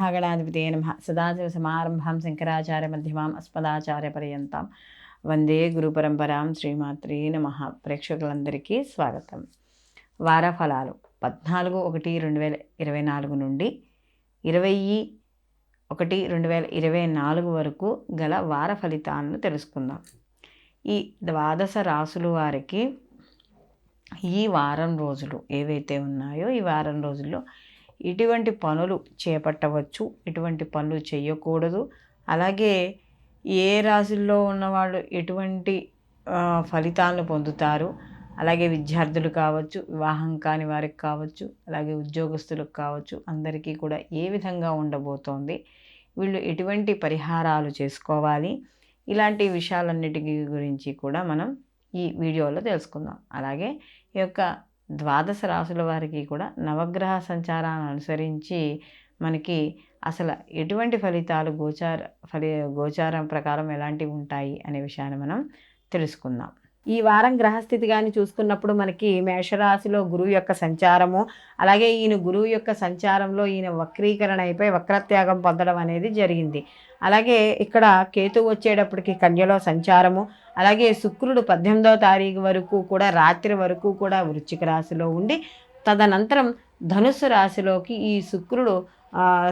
శ్రీమహాగణాధిపతయే నమః. సదాశివసమారంభాం శంకరాచార్యమధ్యమాం అస్మదాచార్యపర్యంతం వందే గురుపరంపరాం. శ్రీమాత్రే నమః. ప్రేక్షకులందరికీ స్వాగతం. వారఫలాలు 14/1/2024 నుండి 20/1/2024 వరకు గల వార ఫలితాలను తెలుసుకుందాం. ఈ ద్వాదశ రాసుల వారికి ఈ వారం రోజులు ఏవైతే ఉన్నాయో ఈ వారం రోజుల్లో ఎటువంటి పనులు చేపట్టవచ్చు, ఎటువంటి పనులు చేయకూడదు, అలాగే ఏ రాశుల్లో ఉన్నవాళ్ళు ఎటువంటి ఫలితాలను పొందుతారు, అలాగే విద్యార్థులు కావచ్చు, వివాహం కాని వారికి కావచ్చు, అలాగే ఉద్యోగస్తులకు కావచ్చు, అందరికీ కూడా ఏ విధంగా ఉండబోతోంది, వీళ్ళు ఎటువంటి పరిహారాలు చేసుకోవాలి, ఇలాంటి విషయాలన్నిటి గురించి కూడా మనం ఈ వీడియోలో తెలుసుకుందాం. అలాగే ఈ యొక్క ద్వాదశ రాశుల వారికి కూడా నవగ్రహ సంచారాన్ని అనుసరించి మనకి అసలు ఎటువంటి ఫలితాలు గోచారం ప్రకారం ఎలాంటివి ఉంటాయి అనే విషయాన్ని మనం తెలుసుకుందాం. ఈ వారం గ్రహస్థితి కానీ చూసుకున్నప్పుడు మనకి మేషరాశిలో గురువు యొక్క సంచారము, అలాగే ఈయన గురువు యొక్క సంచారంలో ఈయన వక్రీకరణ అయిపోయి వక్రత్యాగం పొందడం అనేది జరిగింది. అలాగే ఇక్కడ కేతు వచ్చేటప్పటికి కన్యలో సంచారము, అలాగే శుక్రుడు 18వ తారీఖు వరకు కూడా రాత్రి వరకు కూడా వృశ్చిక రాశిలో ఉండి తదనంతరం ధనుస్సు రాశిలోకి ఈ శుక్రుడు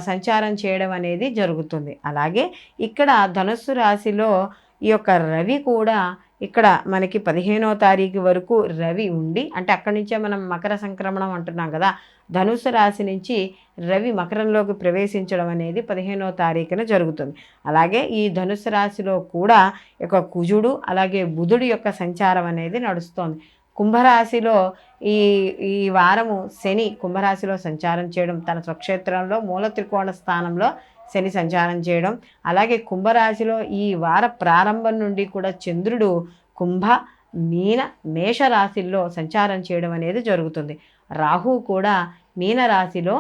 సంచారం చేయడం అనేది జరుగుతుంది. అలాగే ఇక్కడ ధనుస్సు రాశిలో ఈ యొక్క రవి కూడా ఇక్కడ మనకి 15వ తారీఖు వరకు రవి ఉండి, అంటే అక్కడి నుంచే మనం మకర సంక్రమణం అంటున్నాం కదా, ధనుసు రాశి నుంచి రవి మకరంలోకి ప్రవేశించడం అనేది 15వ తారీఖున జరుగుతుంది. అలాగే ఈ ధనుసు రాశిలో కూడా యొక్క కుజుడు అలాగే బుధుడు యొక్క సంచారం అనేది నడుస్తోంది. కుంభరాశిలో ఈ వారము శని కుంభరాశిలో సంచారం చేయడం, తన స్వక్షేత్రంలో మూల త్రికోణ స్థానంలో శని సంచారం చేయడం, అలాగే కుంభరాశిలో ఈ వార ప్రారంభం నుండి కూడా చంద్రుడు కుంభ మీన మేష రాశిల్లో సంచారం చేయడం అనేది జరుగుతుంది. రాహు కూడా మీన రాశిలో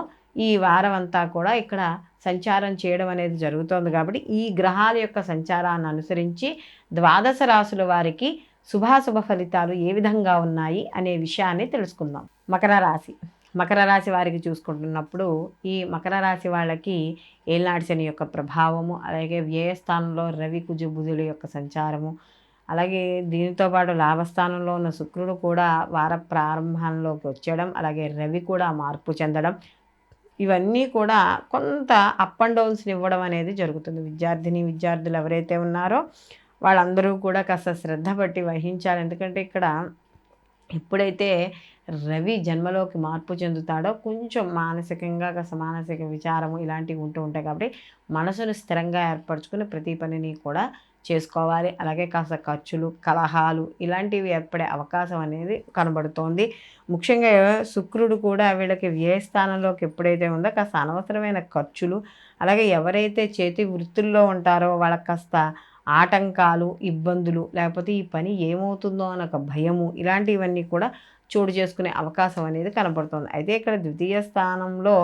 ఈ వారం అంతా కూడా ఇక్కడ సంచారం చేయడం అనేది జరుగుతుంది. కాబట్టి ఈ గ్రహాల యొక్క సంచారాన్ని అనుసరించి ద్వాదశ రాశుల వారికి శుభాశుభ ఫలితాలు ఏ విధంగా ఉన్నాయి అనే విషయాన్ని తెలుసుకుందాం. మకర రాశి వారికి చూసుకుంటున్నప్పుడు ఈ మకర రాశి వాళ్ళకి ఏళ్ళనాటి శని యొక్క ప్రభావము, అలాగే వ్యయస్థానంలో రవి కుజు బుధుల యొక్క సంచారము, అలాగే దీనితో పాటు లాభస్థానంలో ఉన్న శుక్రుడు కూడా వార ప్రారంభంలోకి వచ్చేయడం, అలాగే రవి కూడా మార్పు చెందడం, ఇవన్నీ కూడా కొంత అప్ అండ్ డౌన్స్ని ఇవ్వడం అనేది జరుగుతుంది. విద్యార్థులు ఎవరైతే ఉన్నారో వాళ్ళందరూ కూడా కాస్త శ్రద్ధ పట్టి వహించాలి. ఎందుకంటే ఇక్కడ ఎప్పుడైతే రవి జన్మలోకి మార్పు చెందుతాడో కొంచెం మానసికంగా కాస్త మానసిక విచారము ఇలాంటివి ఉంటూ ఉంటాయి. కాబట్టి మనసును స్థిరంగా ఏర్పరచుకుని ప్రతి పనిని కూడా చేసుకోవాలి. అలాగే కాస్త ఖర్చులు, కలహాలు ఇలాంటివి ఏర్పడే అవకాశం అనేది కనబడుతోంది. ముఖ్యంగా శుక్రుడు కూడా వీళ్ళకి వ్యయస్థానంలోకి ఎప్పుడైతే ఉందో కాస్త అనవసరమైన ఖర్చులు, అలాగే ఎవరైతే చేతి వృత్తుల్లో ఉంటారో వాళ్ళకి కాస్త ఆటంకాలు, ఇబ్బందులు, లేకపోతే ఈ పని ఏమవుతుందో అన్న ఒక భయము, ఇలాంటివన్నీ కూడా చోటు చేసుకునే అవకాశం అనేది కనబడుతుంది. అయితే ఇక్కడ ద్వితీయ స్థానంలో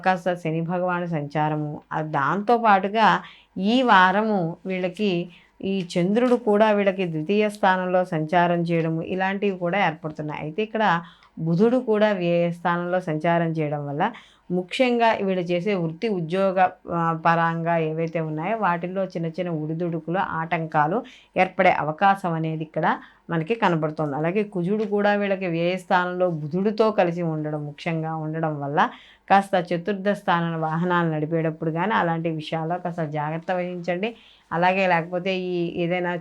కాస్త శని భగవాను సంచారము, దాంతోపాటుగా ఈ వారము వీళ్ళకి ఈ చంద్రుడు కూడా వీళ్ళకి ద్వితీయ స్థానంలో సంచారం చేయడము ఇలాంటివి కూడా ఏర్పడుతున్నాయి. అయితే ఇక్కడ బుధుడు కూడా వ్యయ స్థానంలో సంచారం చేయడం వల్ల ముఖ్యంగా వీళ్ళు చేసే వృత్తి ఉద్యోగ పరంగా ఏవైతే ఉన్నాయో వాటిల్లో చిన్న చిన్న ఉడిదుడుకులు, ఆటంకాలు ఏర్పడే అవకాశం అనేది ఇక్కడ మనకి కనబడుతుంది. అలాగే కుజుడు కూడా వీళ్ళకి వ్యయ స్థానంలో బుధుడితో కలిసి ముఖ్యంగా ఉండడం వల్ల కాస్త చతుర్థ స్థానం వాహనాలు నడిపేటప్పుడు కానీ అలాంటి విషయాల్లో కాస్త జాగ్రత్త వహించండి. అలాగే లేకపోతే ఈ ఏదైనా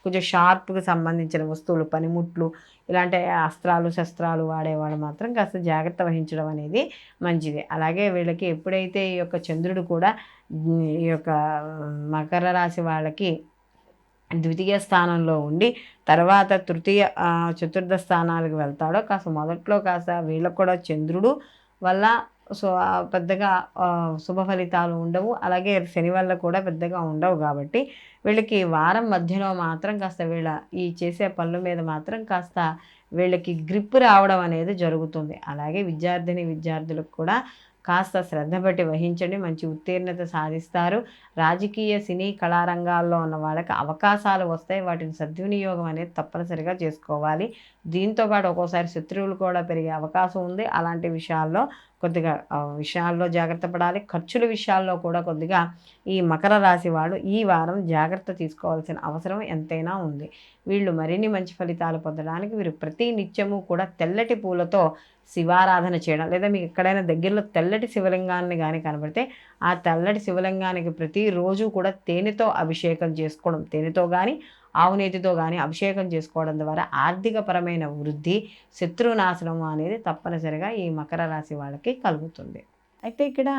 కొంచెం షార్ప్కి సంబంధించిన వస్తువులు, పనిముట్లు, ఇలాంటి అస్త్రాలు శస్త్రాలు వాడేవాడు మాత్రం కాస్త జాగ్రత్త వహించడం అనేది మంచిది. అలాగే వీళ్ళకి ఎప్పుడైతే ఈ యొక్క చంద్రుడు కూడా ఈ యొక్క మకర రాశి వాళ్ళకి ద్వితీయ స్థానంలో ఉండి తర్వాత తృతీయ చతుర్థ స్థానాలకు వెళ్తాడో కాస్త మొదట్లో కాస్త వీళ్ళకు కూడా చంద్రుడు వల్ల పెద్దగా శుభ ఫలితాలు ఉండవు, అలాగే శని వల్ల కూడా పెద్దగా ఉండవు. కాబట్టి వీళ్ళకి వారం మధ్యలో మాత్రం కాస్త వీళ్ళ ఈ చేసే పనుల మీద మాత్రం కాస్త వీళ్ళకి గ్రిప్ రావడం అనేది జరుగుతుంది. అలాగే విద్యార్థులకు కూడా కాస్త శ్రద్ధ పెట్టి వహించండి, మంచి ఉత్తీర్ణత సాధిస్తారు. రాజకీయ, సినీ, కళారంగాల్లో ఉన్న వాళ్ళకి అవకాశాలు వస్తాయి, వాటిని సద్వినియోగం అనేది తప్పనిసరిగా చేసుకోవాలి. దీంతో పాటు ఒక్కోసారి శత్రువులు కూడా పెరిగే అవకాశం ఉంది. అలాంటి విషయాల్లో కొద్దిగా విషయాల్లో జాగ్రత్త పడాలి. ఖర్చుల విషయాల్లో కూడా కొద్దిగా ఈ మకర రాశి వాళ్ళు ఈ వారం జాగ్రత్త తీసుకోవాల్సిన అవసరం ఎంతైనా ఉంది. వీళ్ళు మరిన్ని మంచి ఫలితాలు పొందడానికి వీరు ప్రతి నిత్యము కూడా తెల్లటి పూలతో శివారాధన చేయడం, లేదా మీకు ఎక్కడైనా దగ్గరలో తెల్లటి శివలింగాన్ని కానీ కనబడితే ఆ తెల్లటి శివలింగానికి ప్రతిరోజు కూడా తేనెతో అభిషేకం చేసుకోవడం, తేనెతో కానీ ఆవు నేతితో కానీ అభిషేకం చేసుకోవడం ద్వారా ఆర్థికపరమైన వృద్ధి, శత్రునాశనం అనేది తప్పనిసరిగా ఈ మకర రాశి వాళ్ళకి కలుగుతుంది. అయితే ఇక్కడ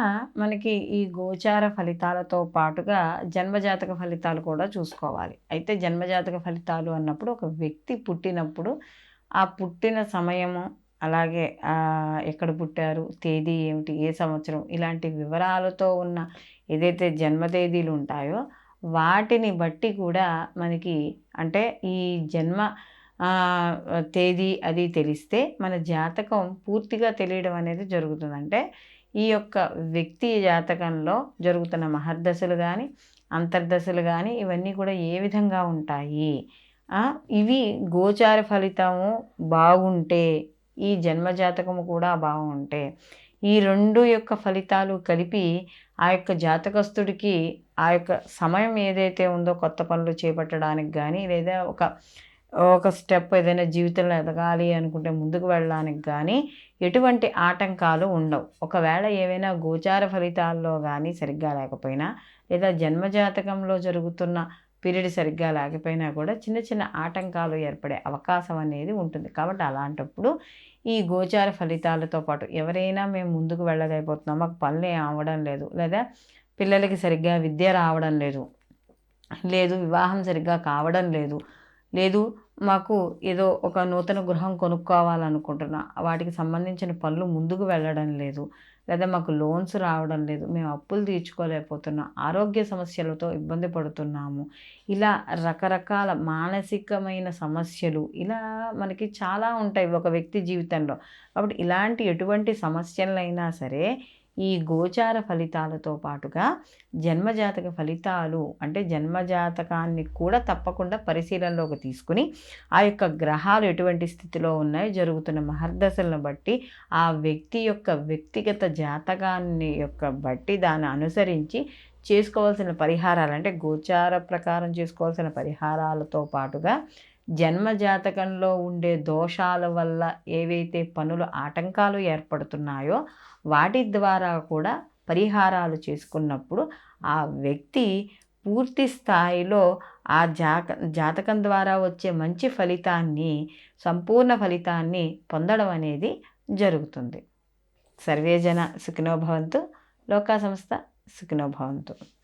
మనకి ఈ గోచార ఫలితాలతో పాటుగా జన్మజాతక ఫలితాలు కూడా చూసుకోవాలి. అయితే జన్మజాతక ఫలితాలు అన్నప్పుడు ఒక వ్యక్తి పుట్టినప్పుడు ఆ పుట్టిన సమయము, అలాగే ఎక్కడ పుట్టారు, తేదీ ఏమిటి, ఏ సంవత్సరం, ఇలాంటి వివరాలతో ఉన్న ఏదైతే జన్మ తేదీలు ఉంటాయో వాటిని బట్టి కూడా మనకి అంటే ఈ జన్మ తేదీ అది తెలిస్తే మన జాతకం పూర్తిగా తెలియడం అనేది జరుగుతుంది. అంటే ఈ యొక్క వ్యక్తి జాతకంలో జరుగుతున్న మహర్దశలు కానీ అంతర్దశలు కానీ ఇవన్నీ కూడా ఏ విధంగా ఉంటాయి, ఇవి గోచార ఫలితము బాగుంటే, ఈ జన్మజాతకము కూడా బాగుంటే, ఈ రెండు యొక్క ఫలితాలు కలిపి ఆ యొక్క జాతకస్తుడికి ఆ యొక్క సమయం ఏదైతే ఉందో కొత్త పనులు చేపట్టడానికి కానీ, లేదా ఒక స్టెప్ ఏదైనా జీవితంలో ఎదగాలి అనుకుంటే ముందుకు వెళ్ళడానికి కానీ ఎటువంటి ఆటంకాలు ఉండవు. ఒకవేళ ఏవైనా గోచార ఫలితాల్లో కానీ సరిగ్గా లేకపోయినా, లేదా జన్మజాతకంలో జరుగుతున్న పీరియడ్ సరిగ్గా లేకపోయినా కూడా చిన్న చిన్న ఆటంకాలు ఏర్పడే అవకాశం అనేది ఉంటుంది. కాబట్టి అలాంటప్పుడు ఈ గోచార ఫలితాలతో పాటు ఎవరైనా మేము ముందుకు వెళ్ళలేకపోతున్నాం, మాకు పనులు ఏం అవ్వడం లేదు, లేదా పిల్లలకి సరిగ్గా విద్య రావడం లేదు, లేదు వివాహం సరిగ్గా కావడం లేదు, లేదు మాకు ఏదో ఒక నూతన గృహం కొనుక్కోవాలనుకుంటున్నా వాటికి సంబంధించిన పనులు ముందుకు వెళ్ళడం లేదు, లేదా మాకు లోన్స్ రావడం లేదు, మేము అప్పులు తీర్చుకోలేకపోతున్నాం, ఆరోగ్య సమస్యలతో ఇబ్బంది పడుతున్నాము, ఇలా రకరకాల మానసికమైన సమస్యలు ఇలా మనకి చాలా ఉంటాయి ఒక వ్యక్తి జీవితంలో. కాబట్టి ఇలాంటి ఎటువంటి సమస్యలైనా సరే ఈ గోచార ఫలితాలతో పాటుగా జన్మజాతక ఫలితాలు అంటే జన్మజాతకాన్ని కూడా తప్పకుండా పరిశీలనలోకి తీసుకుని ఆ యొక్క గ్రహాలు ఎటువంటి స్థితిలో ఉన్నాయో, జరుగుతున్న మహర్దశలను బట్టి ఆ వ్యక్తి యొక్క వ్యక్తిగత జాతకాన్ని బట్టి దాన్ని అనుసరించి చేసుకోవాల్సిన పరిహారాలు అంటే గోచార ప్రకారం చేసుకోవాల్సిన పరిహారాలతో పాటుగా జన్మజాతకంలో ఉండే దోషాల వల్ల ఏవైతే పనులు ఆటంకాలు ఏర్పడుతున్నాయో వాటి ద్వారా కూడా పరిహారాలు చేసుకున్నప్పుడు ఆ వ్యక్తి పూర్తి స్థాయిలో ఆ జాతకం ద్వారా వచ్చే మంచి ఫలితాన్ని, సంపూర్ణ ఫలితాన్ని పొందడం అనేది జరుగుతుంది. సర్వే జన సుఖినో భవంతు, లోకా సంస్థ సుఖినో భవంతు.